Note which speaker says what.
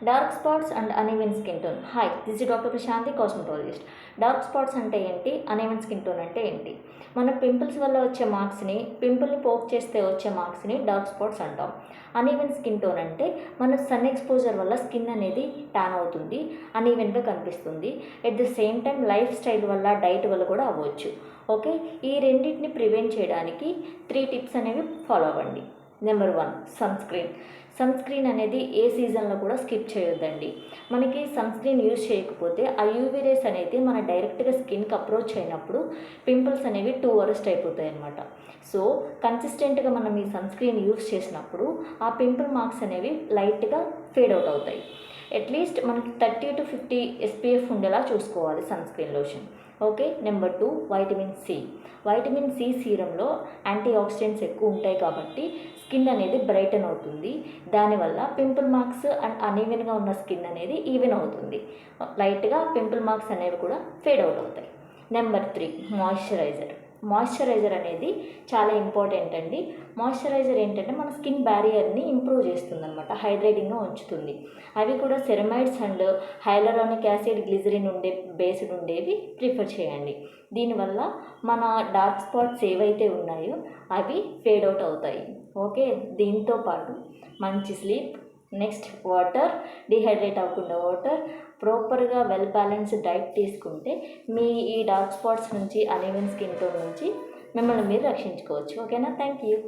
Speaker 1: Dark spots and uneven skin tone. Hi, this is doctor Prashanti, cosmetologist. Dark spots అంటే ఏంటి, uneven skin tone అంటే ఏంటి? మన pimples వల్ల వచ్చే మార్క్స్ని, పింపుల్ని పోక్ చేస్తే వచ్చే మార్క్స్ని డార్క్ స్పాట్స్ అంటాం. అనీవెన్ స్కిన్ టోన్ అంటే మన సన్ ఎక్స్పోజర్ వల్ల స్కిన్ అనేది ట్యాన్ అవుతుంది, అనీవెన్గా కనిపిస్తుంది. At the same time life style వల్ల, డైట్ వల్ల కూడా అవ్వచ్చు. ఓకే, ఈ రెండింటిని ప్రివెంట్ చేయడానికి 3 టిప్స్ అనేవి ఫాలో అవ్వండి. నెంబర్ 1, సన్ స్క్రీన్ అనేది ఏ సీజన్లో కూడా స్కిప్ చేయొద్దండి. మనకి సన్ స్క్రీన్ యూజ్ చేయకపోతే ఆ యూవీ రేస్ అనేది మన డైరెక్ట్గా స్కిన్కి అప్రోచ్ అయినప్పుడు పింపుల్స్ అనేవి 2 అరెస్ట్ అయిపోతాయి అన్నమాట. సో కన్సిస్టెంట్గా మనం ఈ సన్ స్క్రీన్ యూజ్ చేసినప్పుడు ఆ పింపుల్ మార్క్స్ అనేవి లైట్గా ఫేడ్ అవుట్ అవుతాయి. అట్లీస్ట్ మనకి 30 to 50 SPF ఉండేలా చూసుకోవాలి sun screen lotion. Okay, number 2, vitamin C సీరంలో యాంటీ ఆక్సిడెంట్స్ ఎక్కువ ఉంటాయి కాబట్టి స్కిన్ అనేది బ్రైటన్ అవుతుంది. దానివల్ల పింపుల్ మార్క్స్ అండ్ అనీవెన్గా ఉన్న స్కిన్ అనేది ఈవెన్ అవుతుంది. లైట్గా పింపుల్ మార్క్స్ అనేవి కూడా ఫేడ్ అవుట్ అవుతాయి. నెంబర్ 3, మాయిశ్చరైజర్ అనేది చాలా ఇంపార్టెంట్ అండి. మాయిశ్చరైజర్ ఏంటంటే మన స్కిన్ బ్యారియర్ని ఇంప్రూవ్ చేస్తుంది అనమాట, హైడ్రేటింగ్గా ఉంచుతుంది. అవి కూడా ceramides and hyaluronic acid, glycerin based ఉండేవి ప్రిఫర్ చేయండి. దీనివల్ల మన డార్క్ స్పాట్స్ ఏవైతే ఉన్నాయో అవి ఫేడ్ అవుట్ అవుతాయి. ఓకే, దీంతో పాటు మంచి స్లీప్, నెక్స్ట్ వాటర్, డిహైడ్రేట్ అవ్వకుండా వాటర్, ప్రాపర్గా వెల్ బ్యాలెన్స్డ్ డైట్ తీసుకుంటే మీ ఈ డార్క్ స్పాట్స్ నుంచి, అనీవెన్ స్కిన్ టోన్ నుంచి మిమ్మల్ని మీరు రక్షించుకోవచ్చు. ఓకేనా? Thank you.